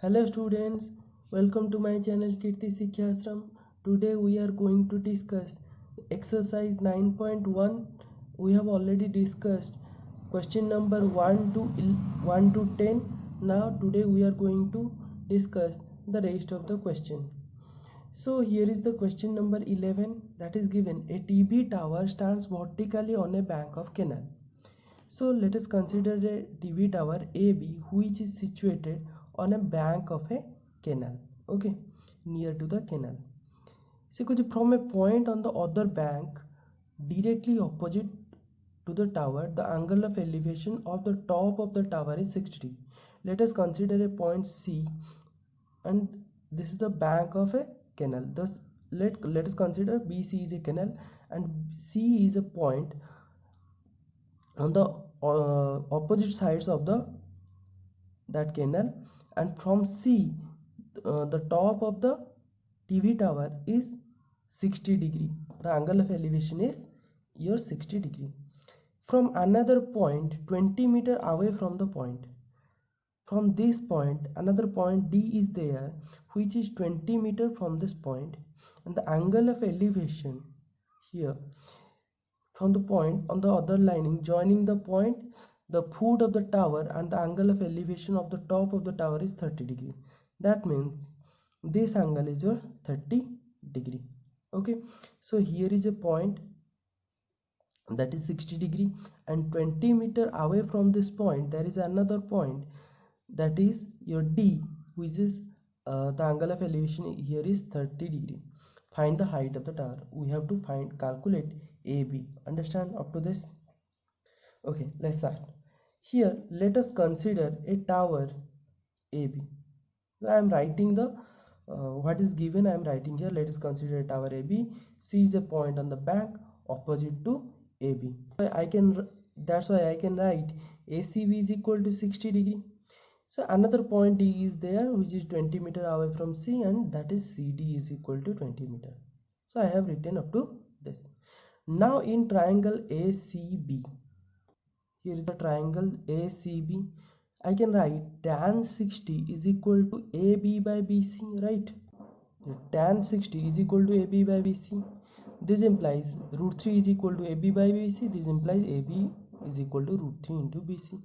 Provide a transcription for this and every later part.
Hello students, welcome to my channel Cbse. Today we are going to discuss exercise 9.1. We have already discussed question number 1 to 10. Now today we are going to discuss the rest of the question. So here is the question number 11 that is given. A TV tower stands vertically on a bank of canal. So let us consider a TV tower AB which is situated on a bank of a canal, okay, near to the canal. So from a point on the other bank directly opposite to the tower, the angle of elevation of the top of the tower is 60. Let us consider a point C, and this is the bank of a canal. Thus let us consider BC is a canal and C is a point on the opposite sides of that canal, and from C the top of the TV tower is 60 degree. The angle of elevation is your 60 degree. From another point 20 meter away from the point, from this point another point D is there which is 20 meter from this point, and the angle of elevation here from the point on the other lining joining the point, the foot of the tower, and the angle of elevation of the top of the tower is 30 degree. That means this angle is your 30 degree. Okay, so here is a point that is 60 degree, and 20 meter away from this point there is another point that is your D, which is the angle of elevation here is 30 degree. Find the height of the tower. We have to calculate AB. Understand up to this? Okay, let's start. Here let us consider a tower AB. So I am writing the what is given. I am writing here. Let us consider a tower AB. C is a point on the bank opposite to AB. That's why I can write ACB is equal to 60 degree. So another point D is there which is 20 meter away from C, and that is CD is equal to 20 meter. So I have written up to this. Now in triangle ACB, here is the triangle ACB, I can write tan 60 is equal to AB by BC, right? Tan 60 is equal to AB by BC. This implies root 3 is equal to AB by BC. This implies AB is equal to root 3 into BC.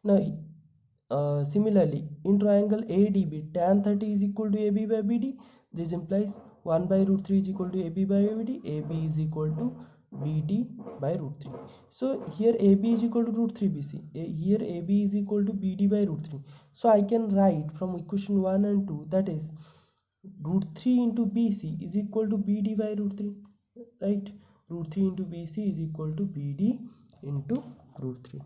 Now similarly in triangle ADB, tan 30 is equal to AB by BD. This implies 1 by root 3 is equal to AB by BD. AB is equal to BD by root 3. So here AB is equal to root 3 BC. Here AB is equal to BD by root 3. So I can write from equation 1 and 2, that is root 3 into BC is equal to BD by root 3, right? Root 3 into BC is equal to BD into root 3.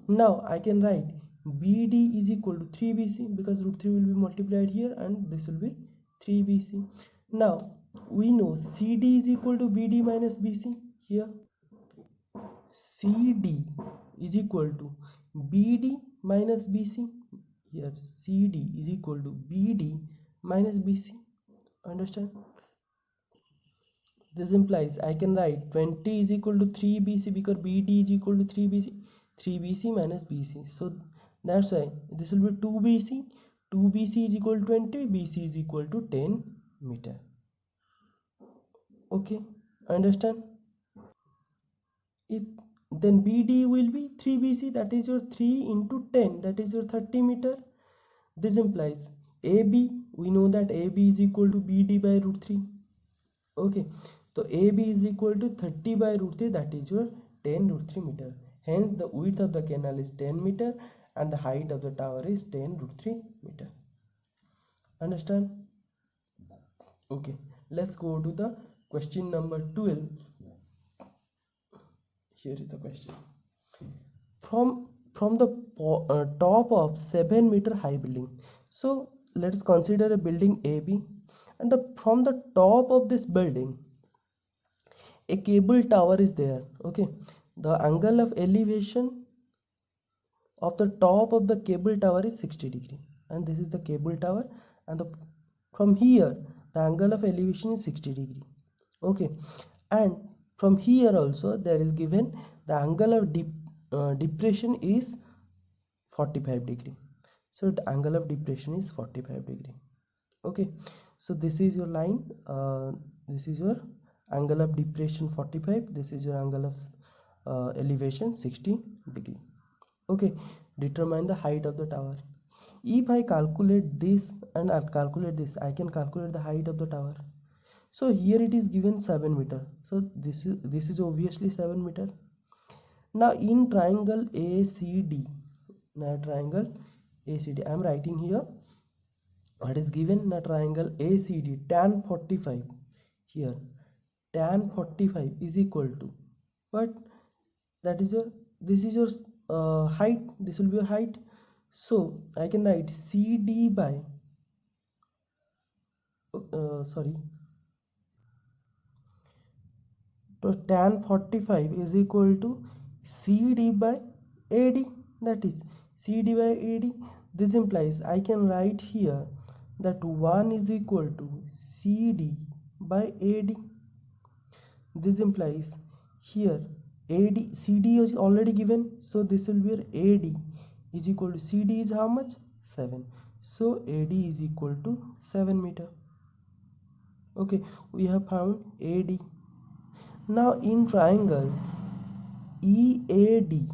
Now I can write BD is equal to 3BC because root 3 will be multiplied here and this will be 3BC. Now we know CD is equal to BD minus BC. Here CD is equal to BD minus BC. Here CD is equal to BD minus BC. Understand? This implies I can write 20 is equal to 3BC because BD is equal to 3BC. 3BC minus BC. So that's why this will be 2BC. 2BC is equal to 20. BC is equal to 10 meter. Okay, understand? If then BD will be 3BC, that is your 3 into 10, that is your 30 meter. This implies AB, we know that AB is equal to BD by root 3. Okay, so AB is equal to 30 by root 3, that is your 10 root 3 meter. Hence the width of the canal is 10 meter and the height of the tower is 10 root 3 meter. Understand? Okay, let's go to the question number 12. Here is the question. From the top of 7 meter high building. So let us consider a building AB, and from the top of this building a cable tower is there. Okay, the angle of elevation of the top of the cable tower is 60 degree, and this is the cable tower, and from here the angle of elevation is 60 degree. Okay, and from here also there is given the angle of depression is 45 degree. So the angle of depression is 45 degree. Okay, so this is your line, this is your angle of depression 45, this is your angle of elevation 60 degree. Okay, determine the height of the tower. If I calculate this and I calculate this, I can calculate the height of the tower. So here it is given 7 meter, so this is obviously 7 meter. Now in triangle ACD, now triangle ACD, I am writing here what is given in a triangle ACD, tan 45. Here tan 45 is equal to what? That is your, this is your height, this will be your height. So I can write CD by sorry, so tan 45 is equal to CD by AD, that is CD by AD. This implies I can write here that 1 is equal to CD by AD. This implies here AD, CD is already given, so this will be AD is equal to CD is how much? 7. So AD is equal to 7 meter. Okay, we have found AD. Now in triangle EAD,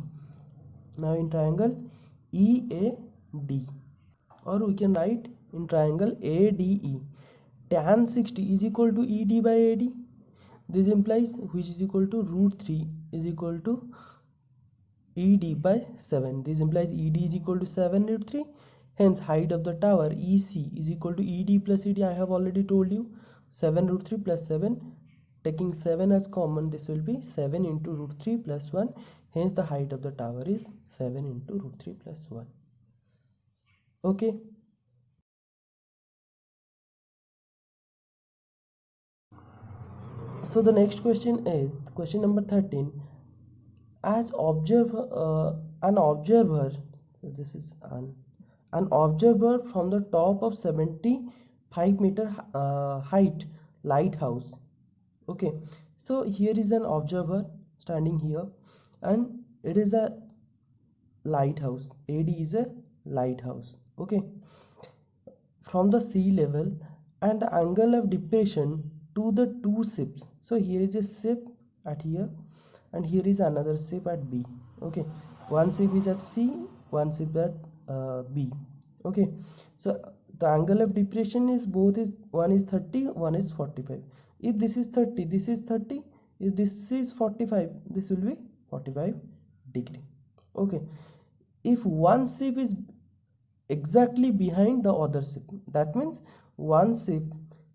now in triangle EAD, or we can write in triangle ADE, tan 60 is equal to ED by AD. This implies which is equal to root 3 is equal to ED by 7. This implies ED is equal to 7 root 3. Hence height of the tower EC is equal to ED plus ED. I have already told you 7 root 3 plus 7. Taking 7 as common, this will be 7 into root 3 plus 1. Hence the height of the tower is 7 into root 3 plus 1. Okay. So the next question is question number 13. As an observer, so this is an observer from the top of 75 meter height lighthouse. Okay, so here is an observer standing here, and it is a lighthouse. AD is a lighthouse. Okay, from the sea level, and the angle of depression to the two ships. So here is a ship at here, and here is another ship at B. Okay, one ship is at C, one ship at B. Okay, so the angle of depression is both is, one is 30, one is 45. If this is 30, this is 30. If this is 45, this will be 45 degree. Okay, if one ship is exactly behind the other ship, that means one ship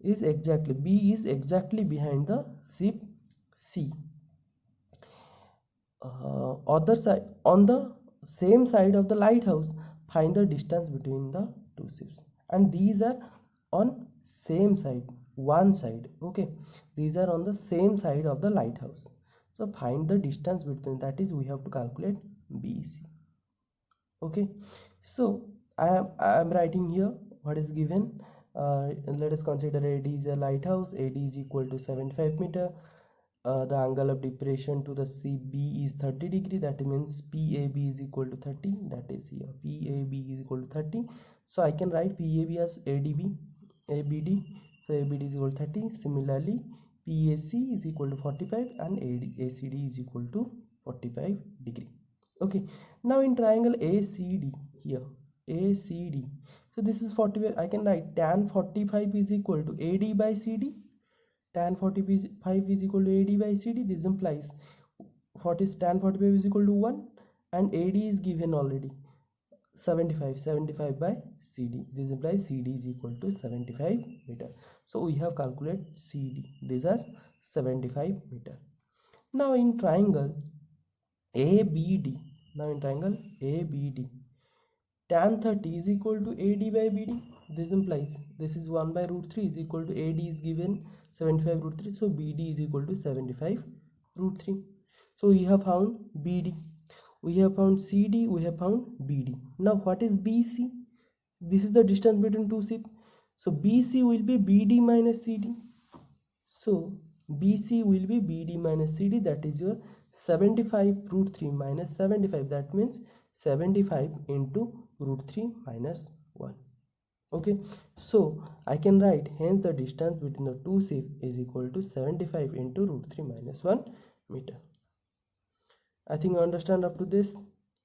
is exactly, B is exactly behind the ship C. Other side, on the same side of the lighthouse, find the distance between the two ships, and these are on same side, one side. Okay, these are on the same side of the lighthouse, so find the distance between, that is we have to calculate BC. Okay, so I am writing here what is given. Let us consider AD is a lighthouse. AD is equal to 75 meter. The angle of depression to the CB is 30 degree. That means PAB is equal to 30. That is here PAB is equal to 30. So I can write PAB as ADB, ABD. So ABD is equal to 30. Similarly, PAC is equal to 45 and ACD is equal to 45 degree. Okay, now in triangle ACD, here ACD, so this is 45. I can write tan 45 is equal to AD by CD. Tan 45 is equal to AD by CD. This implies tan 45 is equal to 1, and AD is given already 75 by CD. This implies CD is equal to 75 meter. So we have calculated CD. This is 75 meter. Now in triangle ABD, now in triangle ABD, tan 30 is equal to AD by BD. This implies this is 1 by root 3 is equal to AD is given 75 root 3. So BD is equal to 75 root 3. So we have found BD, we have found CD, we have found BD. Now what is BC? This is the distance between two ships. So BC will be BD minus CD. So BC will be BD minus CD, that is your 75 root 3 minus 75. That means 75 into root 3 minus 1. Okay, so I can write, hence the distance between the two sheaves is equal to 75 into root 3 minus 1 meter. I think you understand up to this.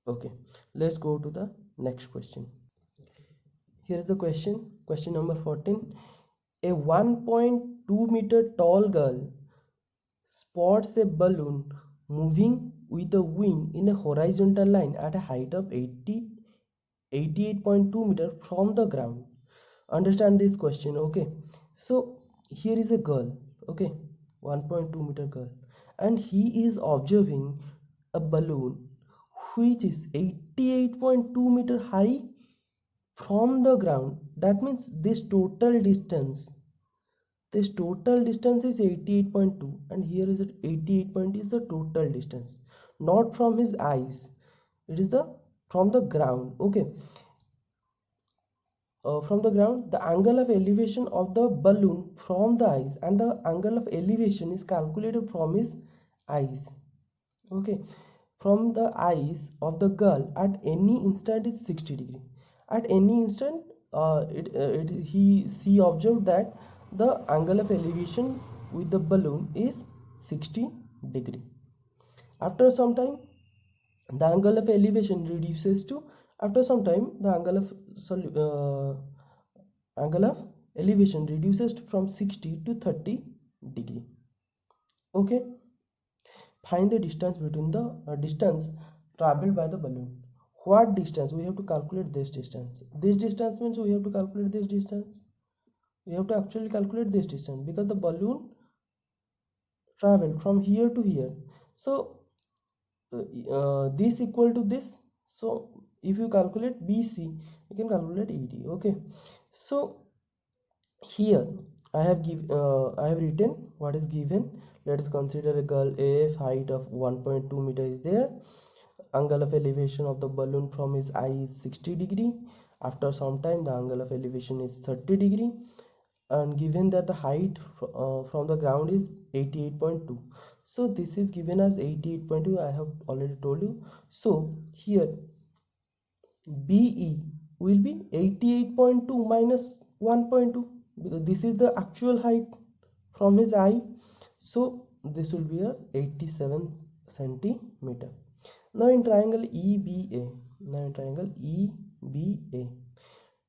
Okay, let's go to the next question. Here is the question number 14. A 1.2 meter tall girl spots a balloon moving with the wind in a horizontal line at a height of 88.2 meter from the ground. Understand this question. Okay, so here is a girl, okay, 1.2 meter girl, and he is observing a balloon which is 88.2 meter high from the ground. That means this total distance is 88.2, and here is 88.2 is the total distance, not from his eyes, it is the from the ground. Okay, from the ground, the angle of elevation of the balloon from the eyes, and the angle of elevation is calculated from his eyes. Okay, from the eyes of the girl at any instant is 60 degree. At any instant, she observed that the angle of elevation with the balloon is 60 degree. After some time, the angle of elevation reduces to, after some time the angle of elevation reduces from 60 to 30 degree. Okay, find the distance between the distance traveled by the balloon. What distance? We have to calculate this distance. This distance means we have to calculate this distance. We have to actually calculate this distance because the balloon traveled from here to here. So this equal to this. So if you calculate BC, you can calculate ED. Okay, so here I have written what is given. Let us consider a girl AF, height of 1.2 meter is there. Angle of elevation of the balloon from his eye is 60 degree. After some time the angle of elevation is 30 degree, and given that the height from the ground is 88.2. So this is given as 88.2. I have already told you. So here BE will be 88.2 minus 1.2, because this is the actual height from his eye. So this will be a 87 centimeter. Now in triangle EBA,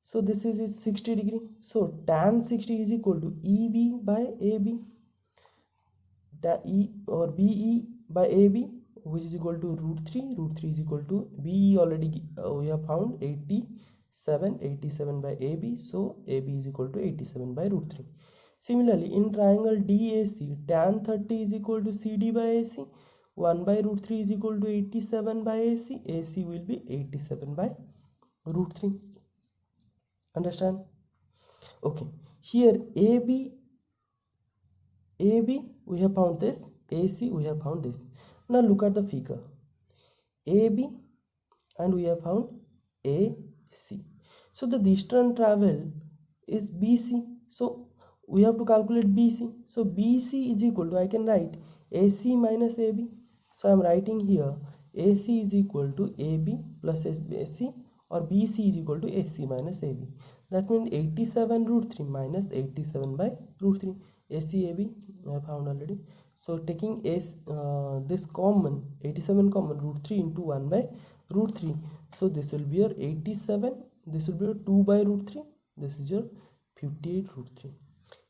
so this is 60 degree. So tan 60 is equal to EB by AB, the E or BE by AB, which is equal to root 3. Root 3 is equal to BE already we have found 87 by AB. So AB is equal to 87 by root 3. Similarly, in triangle DAC, tan 30 is equal to CD by AC. 1 by root 3 is equal to 87 by AC. AC will be 87 by root 3. Understand? Okay. Here AB we have found this. AC we have found this. Now look at the figure. AB and we have found AC. So the distance travel is BC. So we have to calculate BC. So BC is equal to, I can write AC minus AB. So I am writing here AC is equal to AB plus AC, or BC is equal to AC minus AB. That means 87 root 3 minus 87 by root 3. AC AB I have found already. So taking this common, 87 common, root 3 into 1 by root 3. So this will be your 87. This will be your 2 by root 3. This is your 58 root 3.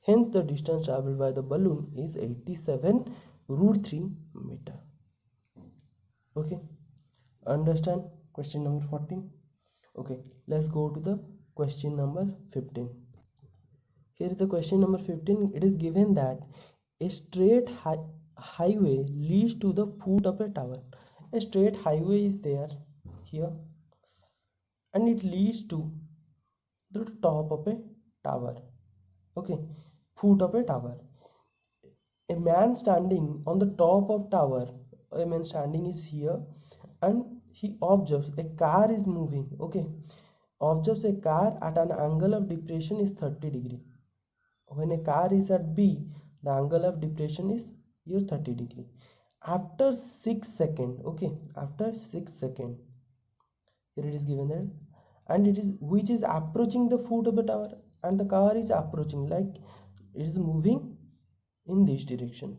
Hence the distance traveled by the balloon is 87 root 3 meter. Okay, understand question number 14. Okay, let's go to the question number 15. Here is the question number 15. It is given that a straight highway leads to the foot of a tower. A straight highway is there here, and it leads to the top of a tower. Okay, foot of a tower. A man standing on the top of tower, a man standing is here, and he observes a car is moving. Okay, observes a car at an angle of depression is 30 degree. When a car is at B, the angle of depression is here 30 degree. After 6 seconds, okay, after 6 seconds, Here it is given that, and it is which is approaching the foot of the tower, and the car is approaching, like it is moving in this direction,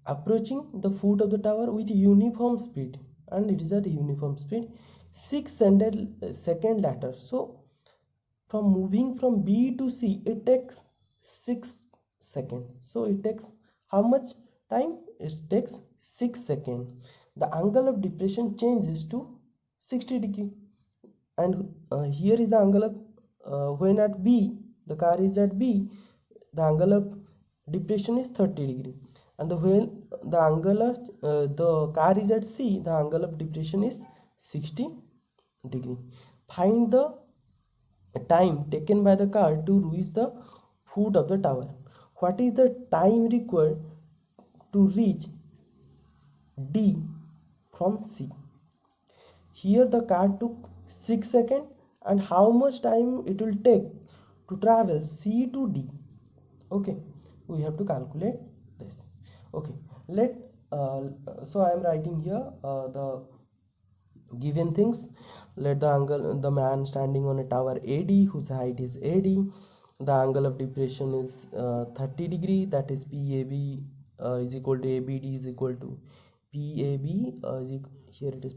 approaching the foot of the tower with uniform speed, and it is at uniform speed 6 second later. So from moving from B to C, it takes 6 seconds. So it takes how much time? It takes 6 seconds. The angle of depression changes to 60 degree, and here is the angle of when at B, the car is at B, the angle of depression is 30 degree, and when the angle of the car is at C, the angle of depression is 60 degree. Find the time taken by the car to reach the foot of the tower. What is the time required to reach D from C? Here the car took 6 seconds, and how much time it will take to travel C to D? Okay, we have to calculate this. Okay, so I am writing here the given things. Let the angle, the man standing on a tower AD whose height is AD, the angle of depression is 30 degree, that is PAB is equal to ABD is equal to PAB here it is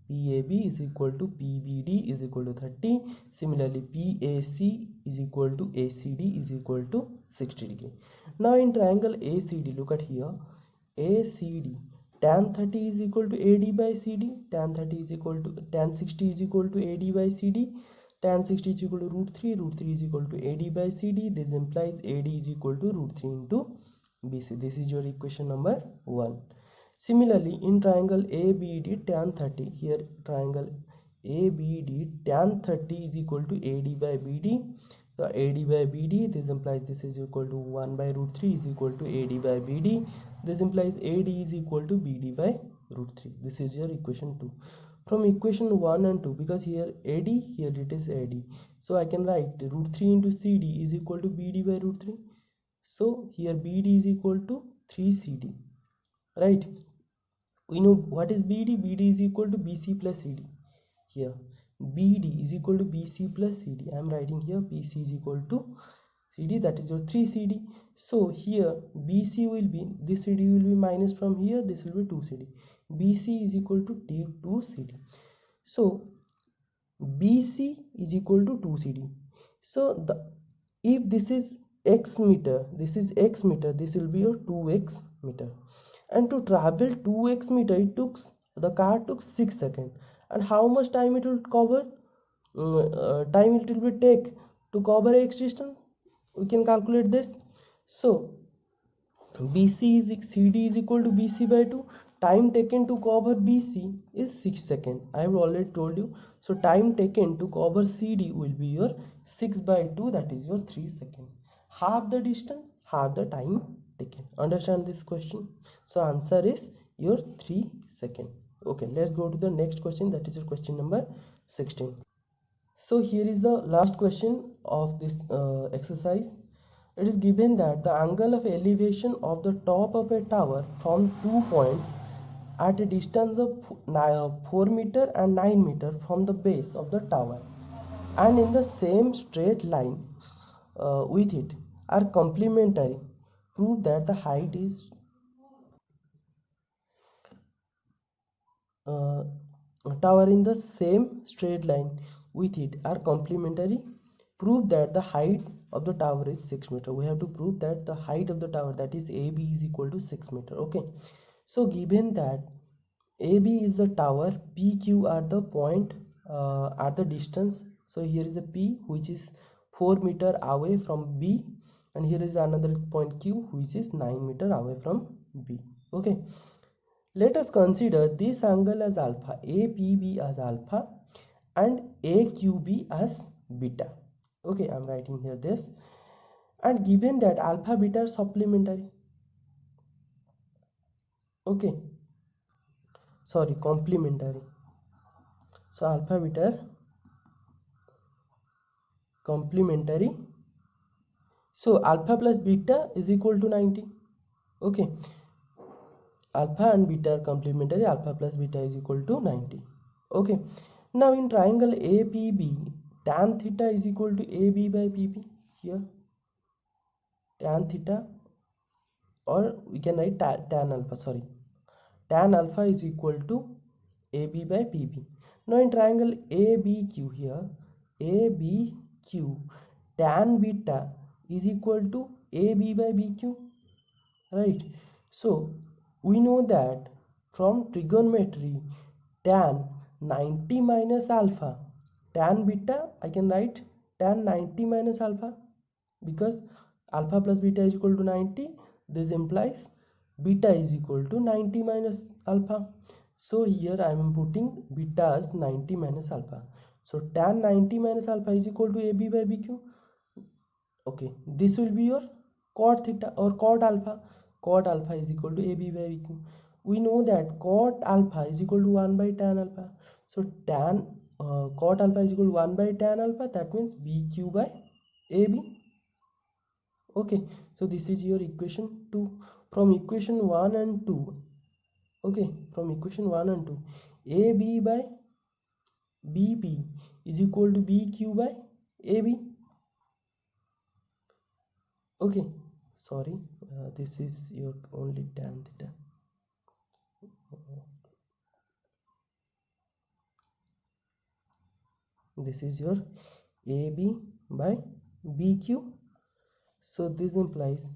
PAB is equal to PBD is equal to 30. Similarly PAC is equal to ACD is equal to 60 degree. Now in triangle ACD, look at here, ACD, tan 30 is equal to AD by CD, tan 30 is equal to tan 60 is equal to AD by CD, tan 60 is equal to root 3 is equal to AD by CD. This implies AD is equal to root 3 into BC. This is your equation number 1. Similarly in triangle ABD, tan 30, here triangle ABD, tan 30 is equal to AD by BD. So AD by BD, this implies this is equal to 1 by root 3 is equal to AD by BD. This implies AD is equal to BD by root 3. This is your equation 2. From equation 1 and 2, because here AD, here it is AD, so I can write root 3 into CD is equal to BD by root 3. So here BD is equal to 3CD, right? We know what is BD. BD is equal to BC plus CD. Here BD is equal to BC plus CD. I am writing here BC is equal to CD, that is your 3CD. So here BC will be, this CD will be minus from here, this will be 2CD. BC is equal to 2CD. So BC is equal to 2CD. So if this is X meter, this is X meter, this will be your 2X meter. And to travel 2X meter, the car took 6 seconds. And how much time it will cover? Time it will be take to cover X distance. We can calculate this. So CD is equal to BC by 2. Time taken to cover BC is 6 seconds. I have already told you. So time taken to cover CD will be your 6 by 2, that is your 3 seconds. Half the distance, half the time taken. Understand this question? So answer is your 3 seconds. Okay, let's go to the next question, that is your question number 16. So here is the last question of this exercise. It is given that the angle of elevation of the top of a tower from 2 points at a distance of 4 meter and 9 meter from the base of the tower and in the same straight line with it are complementary. Prove that the height is tower in the same straight line with it are complementary. Prove that the height of the tower is 6 meter. We have to prove that the height of the tower, that is AB, is equal to 6 meter. Okay, so given that AB is the tower, PQ are the point at the distance. So here is a P which is 4 meter away from B, and here is another point Q which is 9 meter away from B. Okay, let us consider this angle as alpha, APB as alpha and AQB as beta. Okay, I am writing here this, and given that alpha beta are supplementary, okay, sorry, complementary. So alpha beta are complementary. So alpha plus beta is equal to 90. Okay, alpha and beta are complementary. Alpha plus beta is equal to 90. Okay, now in triangle APB, tan theta is equal to AB by PP. Here tan theta, or we can write tan alpha, sorry, tan alpha is equal to AB by PP. Now in triangle ABQ, here ABQ, tan beta is equal to AB by BQ, right? So we know that from trigonometry, tan 90 minus alpha, tan beta, I can write tan 90 minus alpha, because alpha plus beta is equal to 90. This implies beta is equal to 90 minus alpha. So here I am putting beta as 90 minus alpha. So tan 90 minus alpha is equal to AB by BQ. Okay, this will be your cot theta or cot alpha. Cot alpha is equal to AB by BQ. We know that cot alpha is equal to 1 by tan alpha. So tan cot alpha is equal to 1 by tan alpha. That means BQ by AB. Okay, so this is your equation 2. From equation 1 and 2, okay, from equation 1 and 2, AB by BP is equal to BQ by AB. Okay, sorry, this is your only tan theta. This is your AB by BQ. So this implies,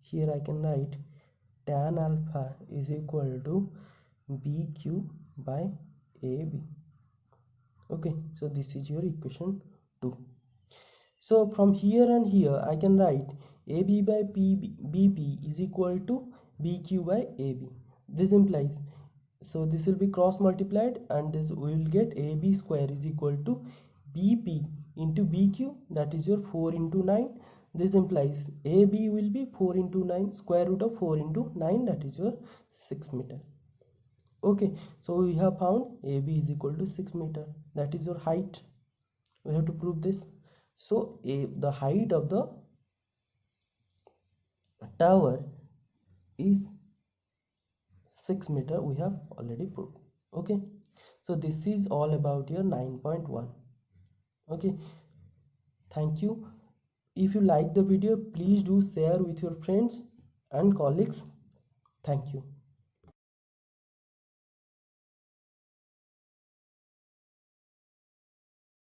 here I can write tan alpha is equal to BQ by AB. Okay, so this is your equation 2. So from here and here I can write AB by BP is equal to BQ by AB. This implies, so this will be cross multiplied, and this we will get AB square is equal to BP into BQ, that is your 4 into 9. This implies AB will be 4 into 9, square root of 4 into 9, that is your 6 meter. Okay, so we have found AB is equal to 6 meter, that is your height. We have to prove this. So the height of the tower is 6 meter, we have already proved. Okay, so this is all about your 9.1. okay, thank you. If you like the video, please do share with your friends and colleagues. Thank you.